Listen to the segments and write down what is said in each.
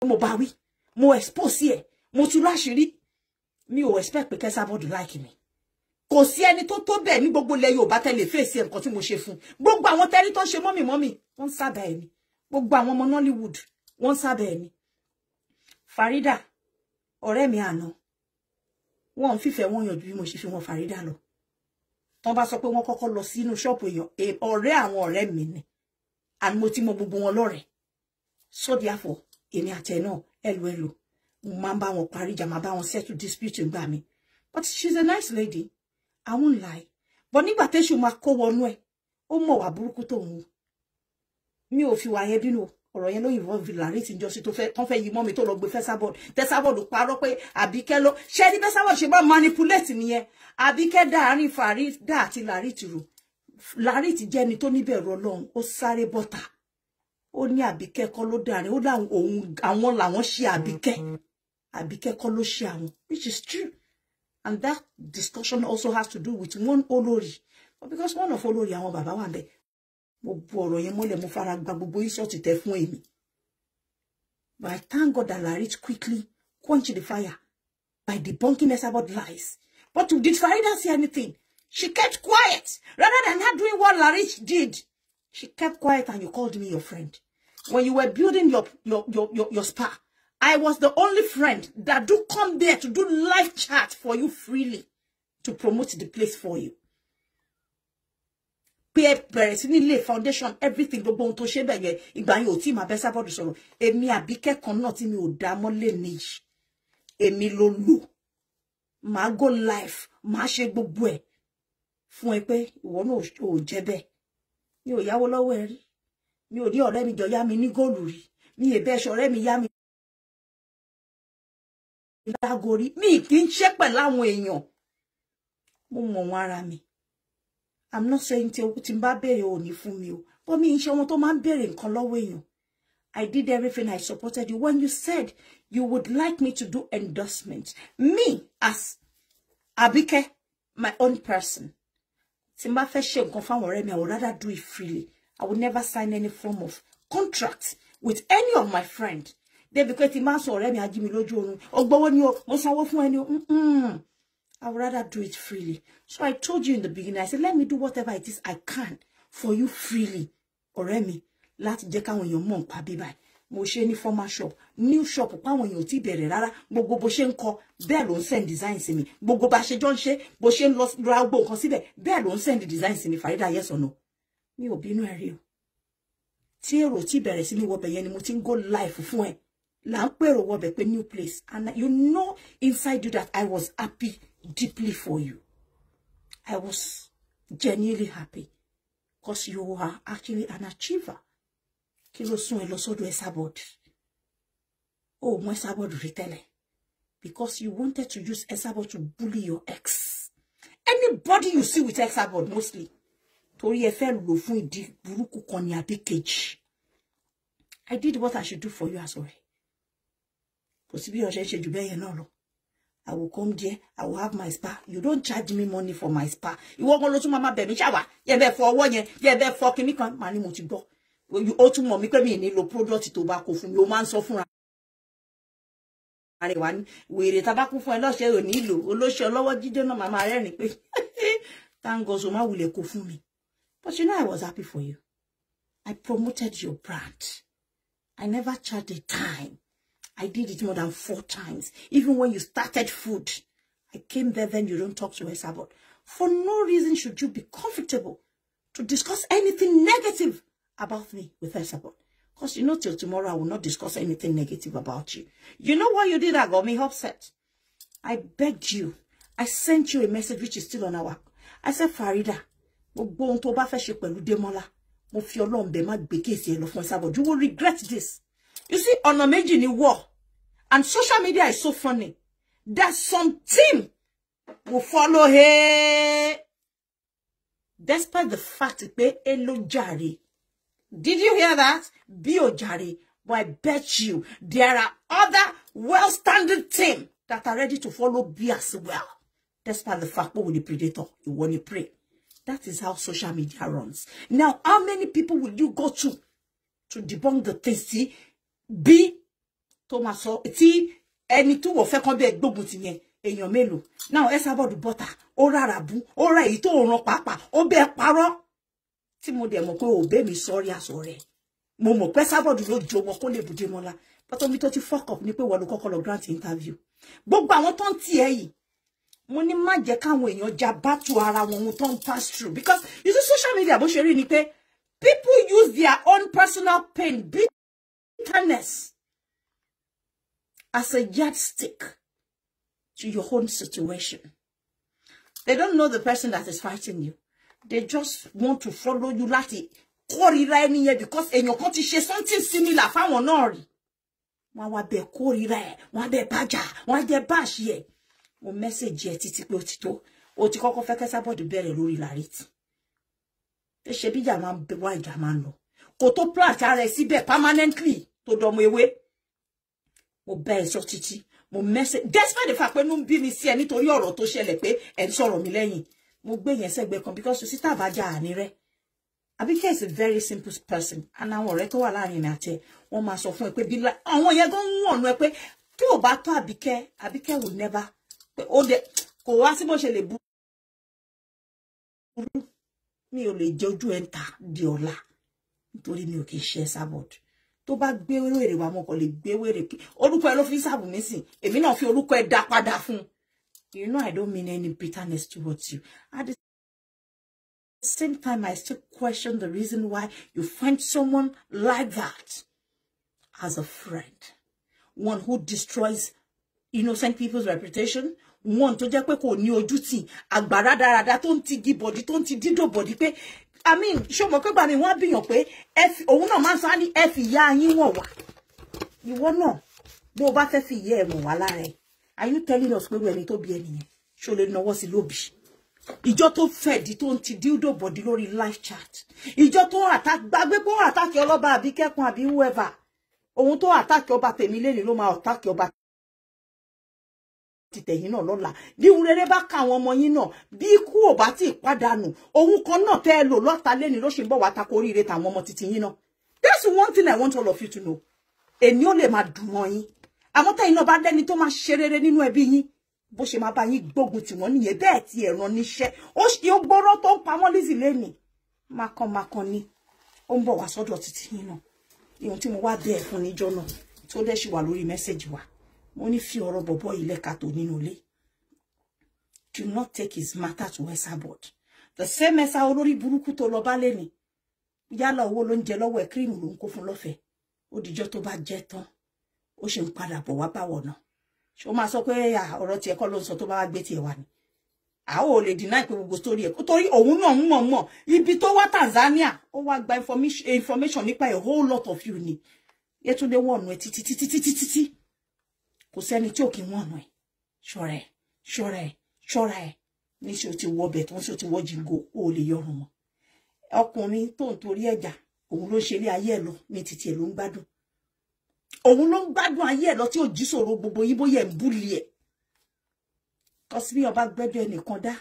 mo bá wí, mo expose ẹ, mo tú láṣìírí. Mi ò expect pé Esabod like me. Kò sí ẹni tó tó bẹ́ẹ̀ ní gbogbo ilẹ̀ Yorùbá tẹ́lẹ̀ face nǹkan tí mo ṣe fún. Gbogbo àwọn tẹ́rí tó ṣe mọ́mì, wọ́n sábà ẹ ni. Gbogbo àwọn ọmọ Nollywood, wọ́n sábà ẹ ni. Farida, ọ̀rẹ́ mi àná. Wọ́n fífẹ́ wọn yàn ju bí mo ṣe fi wọn Farida lọ. Tọ́n bá sọ pé wọ́n kọ́kọ́ lọ sínú shop èèyàn, ọ̀rẹ́ àwọn ọ̀rẹ́ mi ni. And mo ti mọ gbogbo wọn lọ́rẹ́. So therefore, èmi àti ẹ náà hello. Mo máa ń bá wọn parí ìjà, máa bá wọn settle dispute ńgbà mi. But she's a nice lady. I won't lie. But nígbà tí ṣù máa kó wọnú ẹ̀, ó mọ̀ wá burúkú tó ń. Mi ò fi wá yẹn bínú. Ọ̀rọ̀ yẹn ló involve Larry Njosi tó fẹ́ yí mọ́ mi tó lọ gbé Esabod. Esabod parọ́ pé Àbíkẹ́ ló ṣe ní Esabod ṣe bá manipulate nìyẹn. Àbíkẹ́ dáàrin Farida àti Larry ti rò. Larry ti jẹ́ ni tó níbẹ̀rù Ọlọ́run, ó sáré bọ́ta. Ó ní Àbíkẹ́ kọ́ ló dáàrin, ó láwọn òun àwọn làwọn ṣe Àbíkẹ́. Àbíkẹ́ kọ́ ló ṣe àwọn, which is true. And that discussion also has to do with one Olori. But because one of Olori àwọn bàbá wà ńbẹ̀. Mo bu ọ̀rọ̀ yẹn mọ́lẹ̀, mo fara gba gbogbo insult tẹ́ fún èmi. But I thank God that Larry quickly quenched the fire by debunking Esabod lies. But did Farida say anything? She kept quiet. Rather than her doing what Larry did, she kept quiet and you called me your friend. When you were building your spa, I was the only friend that do come there to do live chat for you freely to promote the place for you. Lay foundation, everything gbogbo ohun tó ṣe bẹ́ẹ̀ ìgbà yẹn ò tí máa bẹ́ Esabod sọ̀rọ̀. Èmi Àbíkẹ́ kan náà tí mi ò dá mọ́lẹ̀ níyì. Èmi ló lò. Màá go live, màá ṣe gbogbo ẹ̀. Fún ẹ pé ìwọ náà ò jẹ́ bẹ́ẹ̀. Mi ò yáwó lọ́wọ́ ẹ rí. Mi ò rí ọ̀rẹ́ mi jọ yá mi ní góòlù rí. Mi è bẹ́ẹ̀ ṣọ̀rẹ́ mi yá mi lágorí. Mi kì í ṣe pẹ̀lú àwọn èèyàn. Mo mọ̀ wọ́n ara mi. I'm not saying tí n bá béèrè ò ní fún mi o. But mi ń ṣe wọn tó máa ń béèrè nǹkan lọ́wọ́ èèyàn. I did everything. I supported you. When you said you would like me to do endorsement, me as Àbíkẹ́, my own person, tí n bá fẹ́ ṣe nǹkan fáwọn ọ̀rẹ́ mi, I would rather do it freely. I would never sign any form of contract with any of my friends. They because the man ọ̀rẹ́ mi ají mi lójú oorun. Ogbowo ni o, mo sanwó fún ẹni o. I would rather do it freely. So I told you in the beginning, I said, let me do whatever it is I can for you freely. Ọ̀rẹ́ mi, láti jẹ́ káwọn èèyàn mọ̀ npa bí báyìí. Mo ṣe ní former shop, new shop, páwọn èèyàn ò tí bẹ̀rẹ̀ rárá. Gbogbo bó ṣe ń kọ, bẹ́ẹ̀ ló ń send design sí mi. Gbogbo bá ṣe jọ ń ṣe, bó ṣe ń lọ ra gbogbo nǹkan síbẹ̀, bẹ́ẹ̀ ló ń send design sí mi. Farida, yes or no? Mi ò bínú ẹ rí o. Tí èrò tí bẹ̀rẹ̀ sí mi wọbẹ̀ yẹn ni mo ti ń go live fún ẹ. Là ń pèrò wọbẹ̀ pé new place. And you know inside you that I was happy deeply for you. I was genuinely happy. Because you are actually an achiever. Kí ló sún ẹ lọ sọ́dọ̀ Esabod? Oh, mo Esabod rí tẹ́lẹ̀. Because you wanted to use Esabod to bully your ex. Anybody you see with Esabod mostly. Torí ẹ fẹ́ lò fún ìdí burúkú kan ní àbí kejì. I did what I should do for you as well. Kò sí bí o ṣe ṣe jù bẹ́ẹ̀ yẹn náà lọ. I will come there. I will have my spa. You don't charge me money for my spa. Ìwọ gan ló tún máa bẹ̀ mí ṣàwà. Yẹ bẹ́ẹ̀ fọ ọwọ́ yẹn. Yẹ bẹ́ẹ̀ fọ kíní kan. Màá ní mo ti gbọ́. Ó tún mọ̀ mí pé mi ní lo product tó bá kó fún mi. Ó máa ń sọ fúnra. Àrẹwà ní wèrè tabakú fún ẹ lọ́ṣẹ́ ò nílò. Olóṣè ọlọ́wọ́ jíjẹ́ náà màmá rẹ́rìn pé thank God so má wulẹ̀ kó fún mi. But you know I was happy for you. I promoted your brand. I never charged a time. I did it more than 4 times. Even when you started food, I came there, then you don't talk to Esabod. For no reason should you be comfortable to discuss anything negative about me with Esabod. Because you know till tomorrow I will not discuss anything negative about you. You know what you did that got me upset? I begged you. I sent you a message which is still on our... I said, Farida, gbogbo ohun tó bá fẹ́ ṣe pẹ̀lú Démọ́lá, mo fi Ọlọ́run bẹ̀ má gbé case ẹ lọ fún Esabod. You will regret this. You see, ọ̀nà méjì ni war. And social media is so funny. That some team will follow her. Despite the fact that Elo Jare. Did you hear that? Bio Jare. But I bet you there are other well-standing team that are ready to follow B as well. Despite the fact that the predator, you want to pray. That is how social media runs. Now, how many people will you go to debunk the thing? See, B tó máa sọ tí ẹni tó wọ̀ fẹ́ kan bẹ́ẹ̀ gbógun ti yẹn èèyàn mélòó now Esabod bọ́tà ó rárá bú ó ra èyí tó ràn pàápàá ó bẹ́ẹ̀ parọ́ tí mo dẹ̀ mọ̀ pé ò bẹ́ẹ̀ mi sọ́rí àsọ rẹ̀ mo mọ̀ pé Esabod ló jọ wọn kó lè bùdé mọ́lá pátọ́ mi tó ti fuck up ni pé wọ́n ló kọ́kọ́ lọ grant interview gbogbo àwọn tó ń tì ẹ́ yìí mo ní má jẹ́ káwọn èèyàn já bátù ara wọn tó ń pass through because you see social media bó ṣe rí ni pé people use their own personal pain bitterness as a yardstick to your own situation. They don't know the person that is fighting you. They just want to follow you láti kórìíra ẹni yẹn because èèyàn kan ti ṣe something similar fáwọn náà rí. Wọ́n wá bẹ̀ kórìíra ẹ̀, wọ́n bẹ̀ bájà, wọ́n jẹ́ báṣì ẹ̀. Mo message ẹ̀ títí pé ó ti tó. Ó ti kọ́kọ́ fẹ́ kí Esabod bẹ̀rẹ̀ lórí Larity. Ẹ ṣe bí ìjà máa ń wá ìjà máa ń lọ. Kò tó plant ara ẹ̀ síbẹ̀ permanently tó dọmọ ewé. Mo bẹ̀ ẹ́ sọ títí. Mo message despite the fact pé nú bí mi sí ẹ nítorí ọ̀rọ̀ tó ṣẹlẹ̀ pé ẹ ń sọ̀rọ̀ mi lẹ́yìn. Mo gbé yẹn sẹ́gbẹ̀ kan because you see tá bá jà àní rẹ̀. Abike is a very simple person and àwọn ọ̀rẹ́ tó wà láàrin mi àti ẹ wọ́n máa sọ fún ẹ pé bí àwọn yẹn gan wọ̀n ẹ pé tí ò bá tó Abike will never pé ó dẹ kò wá sí bó ṣe lè burú mi ò lè jẹ ojú ẹ̀ ń ta di ọ̀la nítorí mi ò kì í ṣe Esabod tó bá gbé wèrè wa mo kò lè gbé wèrè kí orúkọ ẹ ló fi sábù mí sìn èmi náà fi orúkọ ẹ dá padà fún you know I don't mean any bitterness towards you at the same time I still question the reason why you find someone like that as a friend, one who destroys innocent people's reputation, one tó jẹ́ pé kò ní ojútì agbára dáradára tó ń ti gi body tó ń ti dídò body pé I mean ṣó mọ̀ pé gbà mí wọ́n bìyàn pé òun náà máa ń sọ ní ẹ fi ìyá yín wọ̀n wá ìwọ náà bó o bá fẹ́ fi ìyá ẹ̀ wọ̀n wá lára ẹ̀ are you telling us pé ẹni tó bí ẹnìyẹn ṣó lè náwó sí lóbì ìjọ tó fẹ̀dí tó ń ti dídò body lórí live chat ìjọ tó gbàgbé pé ó àtàkì ọlọ́ba àbí kẹ́kùn àbí whoever òun tó àtàkì ọba tèmi lẹ́ni ló máa àtàkì ọba ti tẹ̀yìn náà lọ́la bí ohun rere bá ka àwọn ọmọ yín náà bí ikú ò bá ti pàdánù ohun kan náà tẹ́ ẹ lò lọ́ta lẹ́ni ló ṣe ń bọ̀ wá tako oríire tàwọn ọmọ titi yín náà that's one thing I want all of you to know èní ó lè máa dùn mọ́ yín àmọ́ tẹ́yìn náà bá dẹ́ni tó máa ṣe rere nínú ẹbí yín bó ṣe máa bá yín gbógun tì wọ́n nìyẹn bẹ́ẹ̀ tí ẹ̀ràn níṣẹ́ ó ṣe ó gbọ́rọ́ tó ń pamọ́ Lizzy lẹ́nìí mákan ni ó ń bọ̀ wá sọ́dọ̀ titi yín náà ihun tí mo wá bẹ́ẹ̀ fún níjọ́ náà tó dẹ́ ṣì wà lórí mẹ́sẹ̀jì wa mo ní fi ọ̀rọ̀ bọ̀bọ̀ ilẹ̀ ká tó nínú ilé do not take his matter to Esabod the same Esa olórí burúkú tó lọ bá lẹ́ni yálà owó ló ń jẹ lọ́wọ́ ẹ̀ kírìmù ló ń kó fún lọ́fẹ̀ẹ́ ó dijọ́ tó bá jẹ́ tán ó ṣe ń padà bọ̀ wá báwọ̀ náà ṣé ó máa sọ pé ọ̀rọ̀ tiẹ̀ kọ́ ló ń sọ tó bá wá gbé tiẹ̀ wá ni àwọn ò lè deny pé gbogbo story ẹ̀ torí òun náà mọ̀ ibi tó wá Tanzania ó wá gba information nípa a whole lot of you ni Yétúndé wọ̀nù ẹ̀ títí kò sẹ́ni tí ò kí wọ̀nù ẹ̀ ṣọ́ra ẹ̀ ní ṣe o ti wọ bẹ̀ tó ń ṣe o ti wọ jìngò ó lè yọrùn mọ́ ọkùnrin tó ń torí ẹ̀jà òun ló ṣe ilé ayé ẹ̀ lọ ní títí ẹ̀ ló ń gbádùn òun ló ń gbádùn ayé ẹ̀ lọ tí ò jí sọ̀rọ̀ gbogbo yín bóyá ẹ̀ ń búlì ẹ̀ kọsí bí ọba gbẹ́jọ́ ẹnìkan dá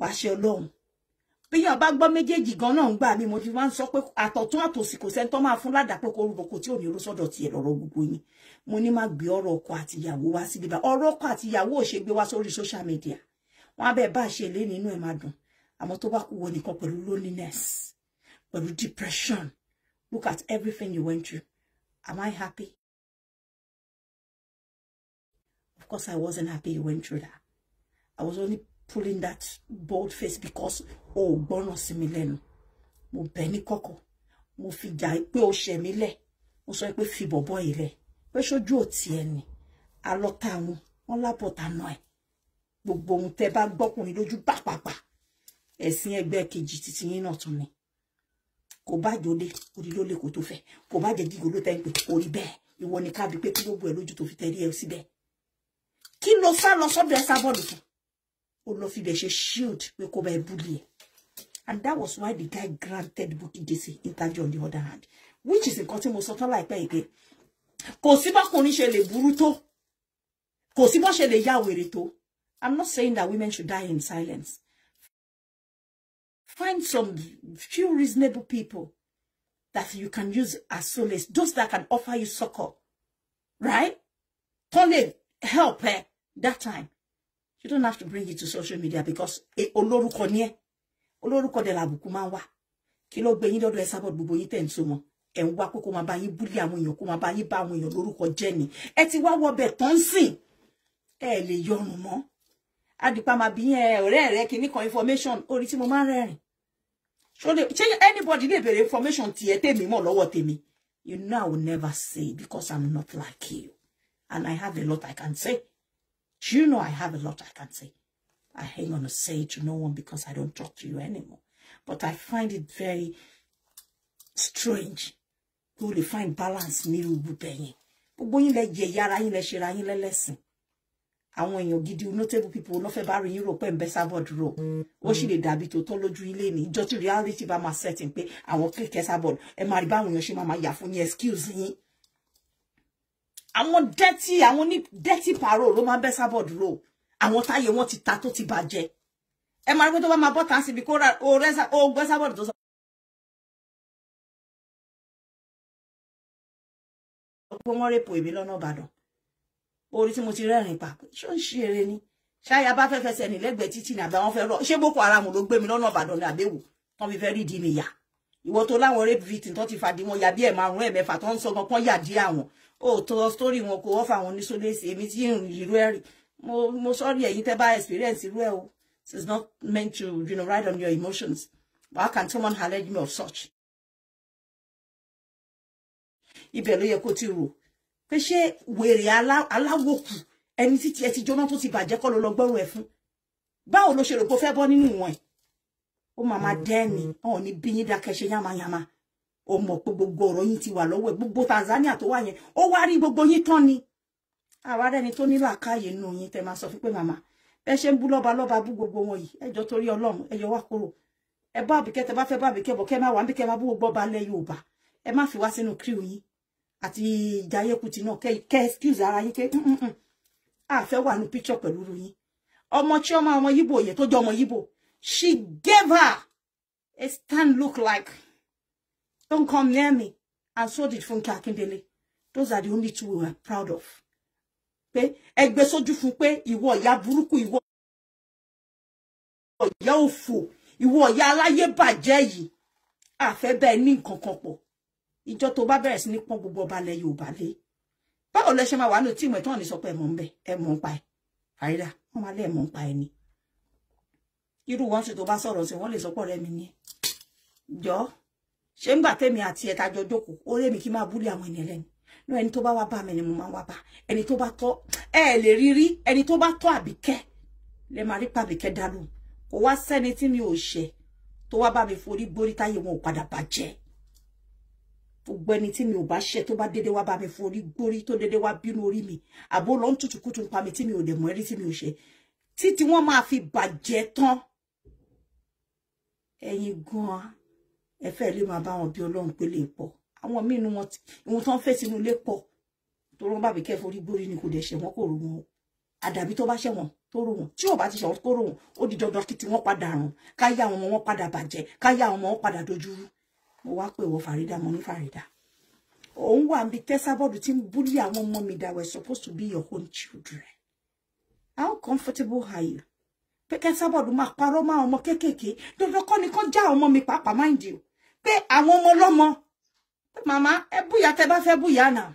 wàá ṣe Ọlọ́run bí ọba gbọ́ méjèèjì gan náà ń gbà mí mo ti máa ń sọ pé àtọ̀tún àtòsì kò sẹ́ni tó máa fún ládàá pé kó rúbọ kò tí ò ní oró sọ́dọ̀ tiẹ̀ lọ́rọ̀ gbogbo yín mo ní má gbé ọ̀rọ̀ ọkọ àti ìyàwó wá sí bíbá ọ̀rọ̀ ọkọ àti ìyàwó ò ṣe gbé wá sórí social media wọn á bẹ́ẹ̀ bá ṣe lé nínú ẹ̀ máa dùn àmọ́ tó bá kú wọ nìkan pẹ̀lú loneliness pẹ̀lú depression look at everything you went through am I happy? Of course I wasn't happy you went through that. I was only pulling that bold face because gbọ́nà sí mi lẹ́nu mo bẹ̀ ní kọ̀kọ̀ mo fi jà pé ó ṣe mí lẹ̀ mo sọ pé fi bọ̀bọ̀ yìí lẹ̀ pé ṣojú ò tiẹ̀ ni alọ́ta wọn lábọ̀tà náà ẹ̀ gbogbo ohun tẹ́ bá gbọ́kùnrin lójú pàpàpà ẹ̀sìn ẹgbẹ́ kejì títí yín náà tún ni kò bá jòlè orí ló lè kó tó fẹ́ kò bá jẹ́ gígo ló tẹ́ ń pè orí bẹ́ẹ̀ ìwọ ni ká bí pé kí gbogbo ẹ̀ lójú tó fi tẹ̀rí ẹ̀ síbẹ̀ kí ló sá lọ sọ́dọ̀ Esabod fún ó lọ fi bẹ̀ ṣe shield pé kó bá ẹ búlì ẹ̀ and that was why the guy granted Bukky Jesse interview on the other hand which is nǹkan tí mo sọ tán láìpẹ́ ìpè kò sí bọ́kùnrin ṣe lè burú tó kò sí bọ́ ṣe lè yá wèrè tó I'm not saying that women should die in silence. Find some few reasonable people that you can use as solace, those that can offer you succor right? Totally help her that time. You don't have to bring it to social media because olórúkọ ni ẹ́. Olórúkọ de la buku máa wà. Kí ló gbé yín lọ́dọ̀ Esabod gbogbo yín tẹ́ ń so mọ́. Ẹ ń wá kó máa bá yín bully àwọn èèyàn, kó máa bá yín bá àwọn èèyàn lórúkọ jẹ́ ni. Ẹ ti wá wọ bẹ̀ tán sìn. Ẹ lè yọrùn mọ́. Adipa máa bí yẹn ọ̀rẹ́ rẹ̀ kíní kan information orí tí mo máa rẹ́rìn. Ṣé anybody lè béèrè information tí ẹ tèmi mọ̀ lọ́wọ́ tèmi. You know I will never say because I'm not like you. And I have a lot I can say. You know I have a lot I can say. I ain't gonna say it to no one because I don't talk to you anymore. But I find it very strange. You will find balance ní rubu bẹ́yẹn. Gbogbo yín lẹ jẹ yara yín lẹ ṣe ra yín lẹ́lẹ́sìn. Àwọn èèyàn gidi notable people no fẹ́ bá rí yín rò pé ń bẹ Esabod ro. Ó sì lè dàbí tó tọ́ lójú ilé ni. Ìjọ tí reality bá máa setting pé àwọn click Esabod ẹ máa rí báwọn èèyàn ṣe máa yà fún yín excuse yín. Àwọn dirty parole ló máa bẹ Esabod ro. Àwọn táyé wọn ti ta tó ti bàjẹ́. Ẹ máa rí pé tó bá máa bọ́ tán síbi kó ra o gbé Esabod tó sọ. Ọ̀pọ̀ wọn rèpò èmi lọ́nà Ìbàdàn. Orí tí mo ti rẹ́rìn pa. Ṣó ń ṣe eré ni. Ṣáyà bá fẹ́ fẹsẹ̀ ní lẹ́gbẹ̀ẹ́ títì ní àbá wọn fẹ́ rọ. Ṣé Boko Haram ló gbé mi lọ́nà Ìbàdàn ní àbẹ́wò. Tán fi fẹ́ rí di mi yà. Ìwọ tó láwọn rape victim tó ti fàdí wọn ya bí ẹ̀ márùn-ún ẹ̀ mẹ́fà tó ń sọ gan kan yà dí àwọn. Ó tó story wọn kò offer wọn ní sólèsì èmi tí ń rí irú ẹ̀rì. Mo sorry ẹ̀yin tẹ́ bá experience irú ẹ̀ o. It's not meant to, ride on your emotions. But how can someone allege me of such? Ibẹ̀ ló yẹ kó ti rò. Pé ṣé wèrè aláwòkù ẹni tí ẹ ti jóná tó ti bàjẹ́ kọ́ ló lọ gbọ́rùn ẹ̀ fún. Báwo ló ṣe rò pé ó fẹ́ bọ́ nínú wọn ẹ̀? Ó máa dẹ́ni, ọ̀hún ní bí yín dákẹ́ ṣe yàmàyàmà. Ó mọ̀ pé gbogbo ọ̀rọ̀ yín ti wà lọ́wọ́ ẹ̀. Gbogbo Tanzania tó wà yẹn, ó wá rí gbogbo yín tán ni. Àwa rẹ́ni tó ní làákàyè nínú yín tẹ́ máa sọ fún pé màmá. Ẹ ṣe ń bú lọ́ba bú gbogbo wọn yìí. Ẹ jọ̀ọ́ torí Ọlọ́run, ẹ yọ wá kúrò. Ẹ bá Àbíkẹ́ tẹ́ bá fẹ́ bá Àbíkẹ́ bọ̀ kẹ́ máa wà níbi kẹ́ máa bú gbogbo ọba lẹ́ Yorùbá. Ẹ má fi wá sínú crew yín. Àti Jaiye Kuti náà kẹ́ excuse ara yín kẹ́ a fẹ́ wà ní picture pẹ̀lú yín. Ọmọ Chioma ọmọ Yibo yẹn tó jọ ọmọ Yibo. She gave her a stand look like don't come near me. And so did Funke Akindele. Those are the only two we were proud of. Pé ẹgbẹ́ sójú fún pé ìwọ ìyá burúkú ìwọ ìyá òfò ìwọ ìyá aláyé bàjẹ́ yìí. A fẹ́ bẹ́ẹ̀ ní nǹkan kan pọ̀. Ìjọ tó bá bẹ̀rẹ̀ sí ní pọ́n gbogbo ọba lẹ Yorùbá lé. Báwo lẹ ṣe máa wà ní tíìmù ẹ̀ tó wọ́n ní sọ pé ẹ mọ̀ ń bẹ̀ ẹ mọ̀ ń pa ẹ̀. Farida wọ́n máa lé ẹ mọ̀ ń pa ẹ ni. Irú wọn ṣe tó bá sọ̀rọ̀ sí wọ́n lè sọ pọ̀ rẹ mi ni. Jọ ṣé ń gbà tèmi àti ẹ̀ta jọ jókòó ó rẹ́ mi kí máa búlé àwọn ènìyàn lẹ́nu. No, ẹni tó bá wá bá mi ni mo máa wá bá. Ẹni tó bá tọ́ ẹ lè rírí ẹni tó bá tọ́ Àbíkẹ́ lè máa rí pàbíkẹ́ dánú. Kò wá sẹ́ni tí mi ò ṣe tó wá bá mi forí gbórí táyé wọn ò padà bàjẹ́. Gbogbo ẹni tí mi ò bá ṣe tó bá dédé wá bá mi forí gbórí tó dédé wá bínú orí mi àbó lọ ń tutùkútù pa mi tí mi ò dẹ̀ mọ̀ rí tí mi ò ṣe títí wọ́n máa fi bàjẹ́ tán. Ẹ̀yin gan ẹ fẹ́ lè máa bá wọn bí Ọlọ́run pé lè pọ̀. Àwọn míì nu wọn ìwọ̀n tán fẹ́ sínú ilé pọ̀ tó rán bá Àbíkẹ́ forí gbórí ni kò dẹ̀ ṣe wọn kò rò wọn. Àdàbí tó bá ṣe wọn tó rò wọn tí ò bá ti ṣe wọn kó rò wọn ó di dandan kí tí wọ́n padà rùn káyà àwọn ọmọ wọn padà bàjẹ́ káyà àwọn ọmọ wọn padà dojúrú. Mo wá pé wọ Farida mo ní Farida. Òun wà níbi Esabod tí ń bully àwọn ọmọ mi that were supposed to be your own children. How comfortable are you? Pé Esabod máa parọ́ máa ọmọ kéékèèké dandan kọ́ ni kán já ọmọ mi pàápàá mind you. Pé àwọn ọmọ lọ́mọ. Pé màmá ẹ búyà tẹ́ bá fẹ́ búyà náà.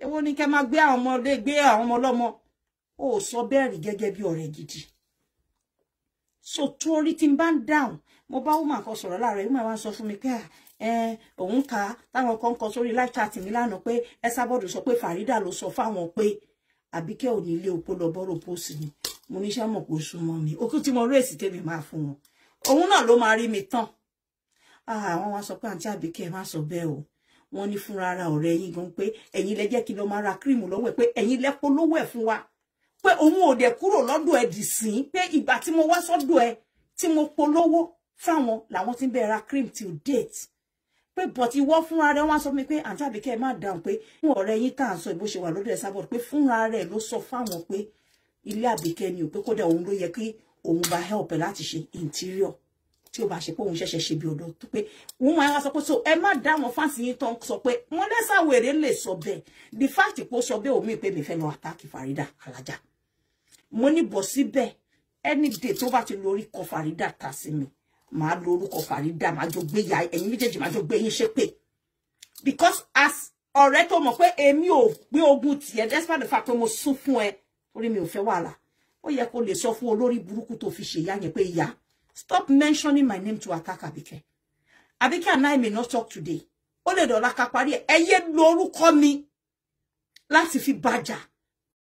Èwo ni kẹ́ máa gbé àwọn ọmọdé gbé àwọn ọmọ lọ́mọ. Ó sọ bẹ́ẹ̀ rí gẹ́gẹ́ bí ọ̀rẹ́ gidi. So torí tí n bá ń down mo bá woman kan sọ̀rọ̀ láàárọ̀ woman wá sọ fún mi pé òun ka táwọn kan kọ sórí live chat mi lánàá pé Esabod sọ pé Farida ló sọ fáwọn pé Àbíkẹ́ ò ní ilé òpó lọ bọ́rọ̀ pósì ni mo ní ṣá mọ̀ kó súnmọ́ mi okú tí mo rèsì tèmi máa fún wọn òun náà ló máa rí mi tán. Àwọn wá sọ pé àǹtí Àbíkẹ́ má sọ bẹ́ẹ̀ o wọ́n ní fúnra ara ọ̀rẹ́ yín gan pé ẹ̀yin lẹ jẹ́ kí lọ máa ra cream lọ́wọ́ ẹ̀ pé ẹ̀yin lẹ polówó ẹ̀ fún wa pé òun ò dẹ̀ kúrò lọ́dọ̀ ẹ̀ dì sí pé ìgbà tí mo wá sọ́dọ̀ ẹ̀ tí mo polówó fáwọn làwọn tí ń bẹ ra cream till date pé but ìwọ fúnra rẹ̀ wọ́n sọ mi pé àǹtí Àbíkẹ́ má dáhùn pé fún ọ̀rẹ́ yín tá à ń sọ bó ṣe wà lọ́dọ̀ Esabod pé fúnra rẹ̀ ló sọ fáwọn pé ilé Àbíkẹ́ ni ò pé kódà òun ló yẹ kí òun bá help láti ṣe interior tí ó bá ṣe pé òun ṣẹ̀ṣẹ̀ ṣe bí odò tó pé wọ́n máa wá sọ pé so ẹ má dá wọn fáǹsì yín tán sọ pé wọ́n lẹ́sà wèrè lè sọ bẹ́ẹ̀ the fact pé ó sọ bẹ́ẹ̀ omi pé mi fẹ́ lọ attack Farida Alaja mo ní bọ̀ síbẹ̀ any day tó bá ti lórí kọ Farida ta sí mi máa lórúkọ Farida máa jọ gbé ya ẹ̀yin méjèèjì máa jọ gbé yín ṣépè because as ọ̀rẹ́ tó mọ̀ pé èmi ò gbé ogun tiẹ̀ despite the fact pé mo sún fún ẹ torí mi ò fẹ́ wàhálà ó yẹ kó lè sọ fún olórí burúkú tó fi ṣe ìyá yẹn pé ìyá stop mentioning my name to attack Abike. Abike and I may not talk today. Ó lè dọ̀la ká parí ẹ̀. Ẹ yé lo orúkọ mi láti fi bàjà.